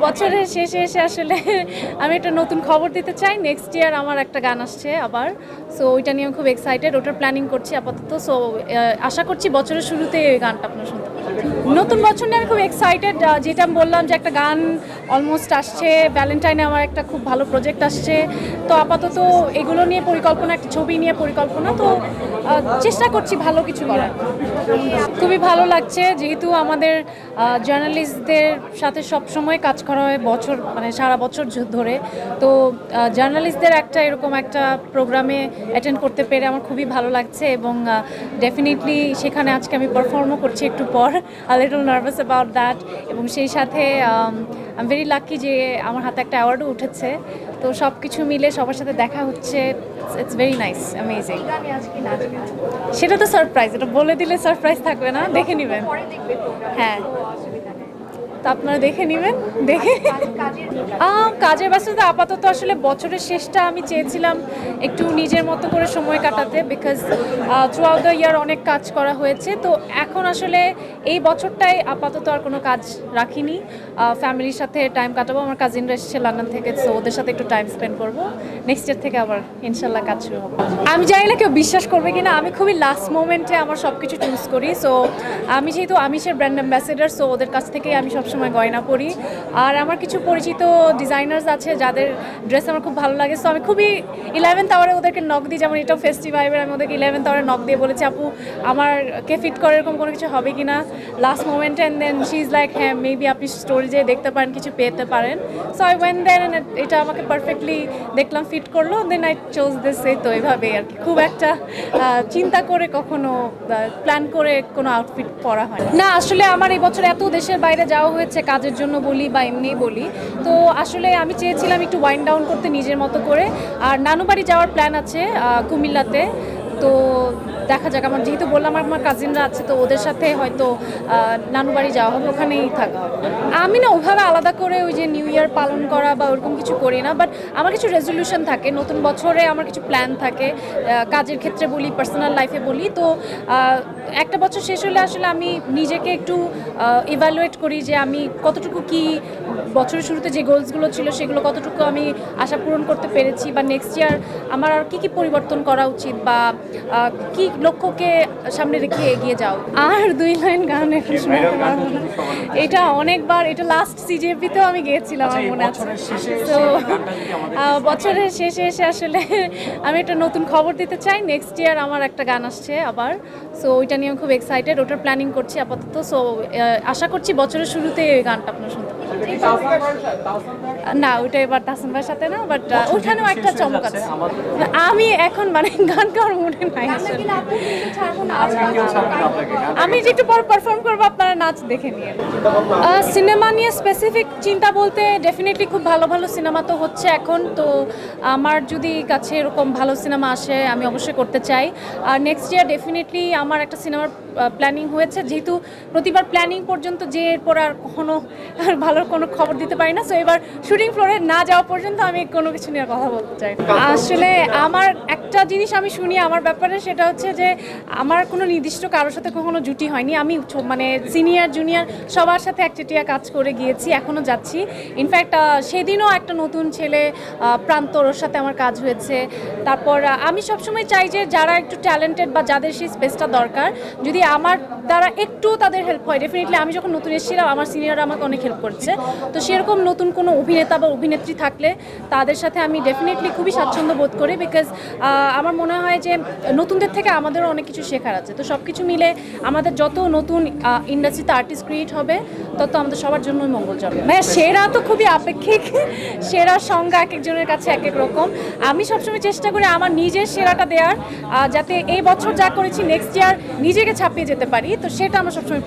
বছরের শেষে এসে আসলে আমি একটা নতুন খবর দিতে চাই। নেক্সট ইয়ার আমার একটা গান আসছে আবার। সো ওইটা নিয়ে আমি খুব এক্সাইটেড। ওটার প্ল্যানিং করছি আপাতত। সো আশা করছি বছরের শুরুতে এই গানটা আপনারা শুনতে পাবেন। নতুন বছর নিয়ে আমি খুব এক্সাইটেড। যেটা আমি বললাম যে একটা গান অলমোস্ট আসছে। ভ্যালেন্টাইনে আমার একটা খুব ভালো প্রজেক্ট আসছে। তো আপাতত এগুলো নিয়ে পরিকল্পনা, একটা ছবি নিয়ে পরিকল্পনা। তো চেষ্টা করছি ভালো কিছু করার। খুবই ভালো লাগছে, যেহেতু আমাদের জার্নালিস্টদের সাথে সব সময় কাজ করা হয় বছর, মানে সারা বছর ধরে। তো জার্নালিস্টদের একটা এরকম একটা প্রোগ্রামে অ্যাটেন্ড করতে পেরে আমার খুবই ভালো লাগছে, এবং ডেফিনেটলি সেখানে আজকে আমি পারফর্মও করছি একটু পর। A little nervous about that. এবং সেই সাথে আই এম ভেরি লাকি যে আমার হাতে একটা অ্যাওয়ার্ডও উঠেছে। তো সব কিছু মিলে সবার সাথে দেখা হচ্ছে। It's very nice, amazing. সেটা তো সারপ্রাইজ, এটা বলে দিলে সারপ্রাইজ থাকবে না, দেখে নেবেন। হ্যাঁ, তো আপনারা দেখে নেবেন। দেখে কাজের ব্যস্ততা আপাতত আসলে বছরের শেষটা আমি চেয়েছিলাম একটু নিজের মতো করে সময় কাটাতে, because through out the year অনেক কাজ করা হয়েছে। তো এখন আসলে এই বছরটায় আপাতত আর কোনো কাজ রাখিনি। ফ্যামিলির সাথে টাইম কাটাবো। আমার কাজিনরা এসেছে লন্ডন থেকে, সো ওদের সাথে একটু টাইম স্পেন্ড করবো। নেক্সট ইয়ার থেকে আবার ইনশাল্লাহ কাজ শুরু হবে। আমি জানি না কেউ বিশ্বাস করবে কিনা, আমি খুবই লাস্ট মোমেন্টে আমার সব কিছু চুজ করি। সো আমি যেহেতু আমিষের ব্র্যান্ড অ্যাম্বাসেডার, সো ওদের কাছ থেকেই আমি সবসময় গয়না পরি। আর আমার কিছু পরিচিত ডিজাইনার্স আছে যাদের ড্রেস আমার খুব ভালো লাগে। সো আমি খুবই 11th আওয়ারে ওদেরকে নক দিই, যেমন এটাও ফেস্টিভাইবের। আমি ওদেরকে 11th আওয়ারে নক দিয়ে বলেছি, আপু আমারকে ফিট করে এরকম কোনো কিছু হবে কি না লাস্ট মোমেন্টে। And then she is like, হ্যাঁ মেবি আপনি স্টোরি যেয়ে দেখতে পারেন, কিছু পেতে পারেন। সো আই ওয়েন্ট দেন, এটা আমাকে পারফেক্টলি দেখলাম ফিট করলো। Then I chose this. এই তো এইভাবেই আর কি, খুব একটা চিন্তা করে কখনো প্ল্যান করে কোনো আউটফিট পরা হয় না। আসলে আমার এই বছর এত দেশের বাইরে যাওয়া হয়েছে, কাজের জন্য বলি বা এমনি বলি। তো আসলে আমি চেয়েছিলাম একটু ওয়াইন্ড ডাউন করতে নিজের মতো করে। আর নানু বাড়ি যাওয়ার প্ল্যান আছে কুমিল্লাতে। তো দেখা যাক, আমার যেহেতু বললাম আমার কাজিনরা আছে, তো ওদের সাথে হয়তো নানু বাড়ি যাওয়া হবে, ওখানেই থাকা হবে। আমি না ওইভাবে আলাদা করে ওই যে নিউ ইয়ার পালন করা বা ওরকম কিছু করি না। বাট আমার কিছু রেজলিউশন থাকে, নতুন বছরে আমার কিছু প্ল্যান থাকে, কাজের ক্ষেত্রে বলি, পার্সোনাল লাইফে বলি। তো একটা বছর শেষ হলে আসলে আমি নিজেকে একটু ইভ্যালুয়েট করি যে আমি কতটুকু কি বছরের শুরুতে যে গোলসগুলো ছিল সেগুলো কতটুকু আমি আশা পূরণ করতে পেরেছি, বা নেক্সট ইয়ার আমার আর কী পরিবর্তন করা উচিত, বা কি লক্ষ্যকে সামনে রেখে এগিয়ে যাও। আর 2 লাইন গান এখন শোনাতে পারবো না, এটা অনেকবার, এটা লাস্ট সিজেপিতেও আমি গিয়েছিলাম, আমার মনে আছে। তো বছরের শেষে এসে আসলে আমি একটা নতুন খবর দিতে চাই। নেক্সট ইয়ার আমার একটা গান আসছে আবার। সো ওইটা নিয়ে আমি খুব এক্সাইটেড। ওটার প্ল্যানিং করছি আপাতত। সো আশা করছি বছরের শুরুতে এই গানটা আপনারা শুনতে পাবেন। না, ওইটা এবার তাহসান ভাইয়ের সাথে না, বাট ওইখানেও একটা চমক আছে। আমি এখন মানে গান গাওয়ার মুডে নাই আসলে। আমি যে একটু পর পারফর্ম করবো, আপনারা নাচ দেখে নিয়ে। সিনেমা নিয়ে স্পেসিফিক চিন্তা বলতে ডেফিনেটলি খুব ভালো ভালো সিনেমা তো হচ্ছে এখন। তো আমার যদি কাছে এরকম ভালো সিনেমা আসে আমি অবশ্যই করতে চাই। আর নেক্সট ইয়ার ডেফিনেটলি আমার একটা সিনেমার প্ল্যানিং হয়েছে, যেহেতু প্রতিবার প্ল্যানিং পর্যন্ত যে এরপর আর কখনো ভালো কোনো খবর দিতে পারি না। সো এবার শুটিং ফ্লোরে না যাওয়া পর্যন্ত আমি কোনো কিছু নিয়ে কথা বলতে চাই। আসলে আমার একটা জিনিস আমি শুনি আমার ব্যাপারে, সেটা হচ্ছে যে আমার কোনো নির্দিষ্ট কারোর সাথে কখনো জুটি হয়নি। আমি মানে সিনিয়র জুনিয়র সবার সাথে একচেটিয়া কাজ করে গিয়েছি, এখনও যাচ্ছি। ইনফ্যাক্ট সেদিনও একটা নতুন ছেলে প্রান্তর, ওর সাথে আমার কাজ হয়েছে। তারপর আমি সবসময় চাই যে যারা একটু ট্যালেন্টেড বা যাদের সেই স্পেসটা দরকার, যদি আমার দ্বারা একটু তাদের হেল্প হয়, ডেফিনেটলি আমি যখন নতুন এসেছিলাম আমার সিনিয়ররা আমাকে অনেক হেল্প করছে। তো সেরকম নতুন কোনো অভিনেতা বা অভিনেত্রী থাকলে তাদের সাথে আমি ডেফিনেটলি খুবই স্বাচ্ছন্দ্য বোধ করি, বিকজ আমার মনে হয় যে নতুনদের থেকে আমাদেরও অনেক কিছু শেখার আছে। তো সব কিছু মিলে আমাদের যত নতুন ইন্ডাস্ট্রিতে আর্টিস্ট ক্রিয়েট হবে, তত আমাদের সবার জন্যই মঙ্গলজনক। ভাইয়া সেরা তো খুবই আপেক্ষিক, সেরার সংজ্ঞা এক একজনের কাছে এক এক রকম। আমি সবসময় চেষ্টা করি আমার নিজের সেরাটা দেওয়ার, যাতে এই বছর যা করেছি নেক্সট ইয়ার নিজেকে ছাপিয়ে যেতে পারি। তো সেটা আমার সবসময়